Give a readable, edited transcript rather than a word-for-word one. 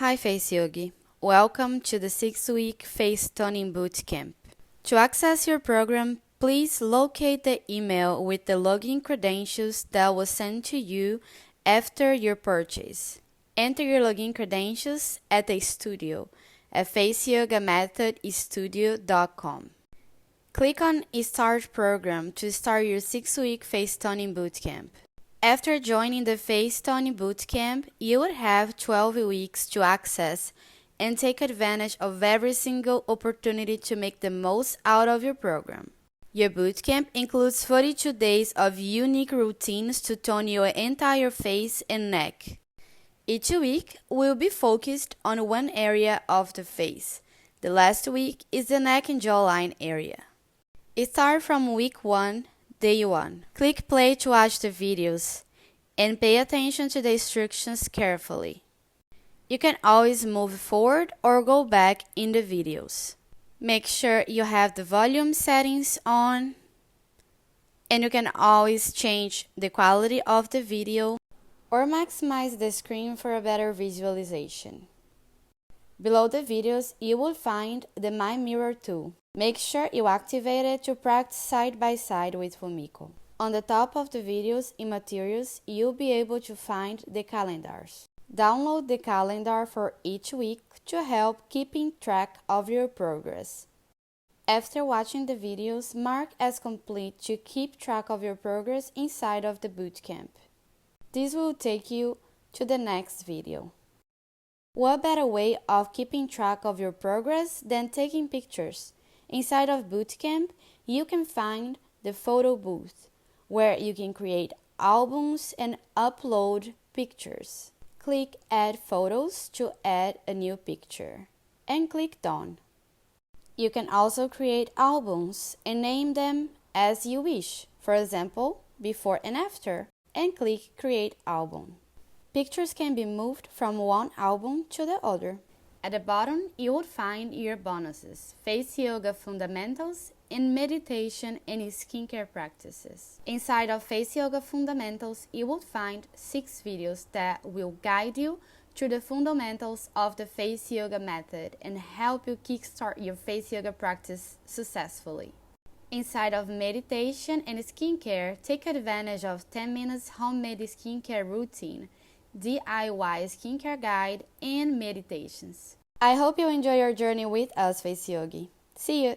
Hi Face Yogi, welcome to the 6-week Face Toning Bootcamp. To access your program, please locate the email with the login credentials that was sent to you after your purchase. Enter your login credentials at the studio at faceyogamethodstudio.com. Click on Start Program to start your 6-week Face Toning Bootcamp. After joining the Face Toning Bootcamp, you would have 12 weeks to access and take advantage of every single opportunity to make the most out of your program. Your bootcamp includes 42 days of unique routines to tone your entire face and neck. Each week will be focused on one area of the face. The last week is the neck and jawline area. Start from week 1, day 1. Click play to watch the videos and pay attention to the instructions carefully. You can always move forward or go back in the videos. Make sure you have the volume settings on, and you can always change the quality of the video or maximize the screen for a better visualization. Below the videos, you will find the My Mirror tool. Make sure you activate it to practice side by side with Fumiko. On the top of the videos in Materials, you'll be able to find the calendars. Download the calendar for each week to help keeping track of your progress. After watching the videos, mark as complete to keep track of your progress inside of the bootcamp. This will take you to the next video. What better way of keeping track of your progress than taking pictures? Inside of Bootcamp, you can find the photo booth, where you can create albums and upload pictures. Click Add Photos to add a new picture, and click Done. You can also create albums and name them as you wish, for example, before and after, and click Create Album. Pictures can be moved from one album to the other. At the bottom, you will find your bonuses, Face Yoga Fundamentals, and Meditation and Skincare Practices. Inside of Face Yoga Fundamentals, you will find 6 videos that will guide you through the fundamentals of the Face Yoga method and help you kickstart your Face Yoga practice successfully. Inside of Meditation and Skincare, take advantage of 10 minutes homemade skincare routine, DIY skincare guide, and meditations. I hope you enjoy your journey with us, Face Yogi. See you!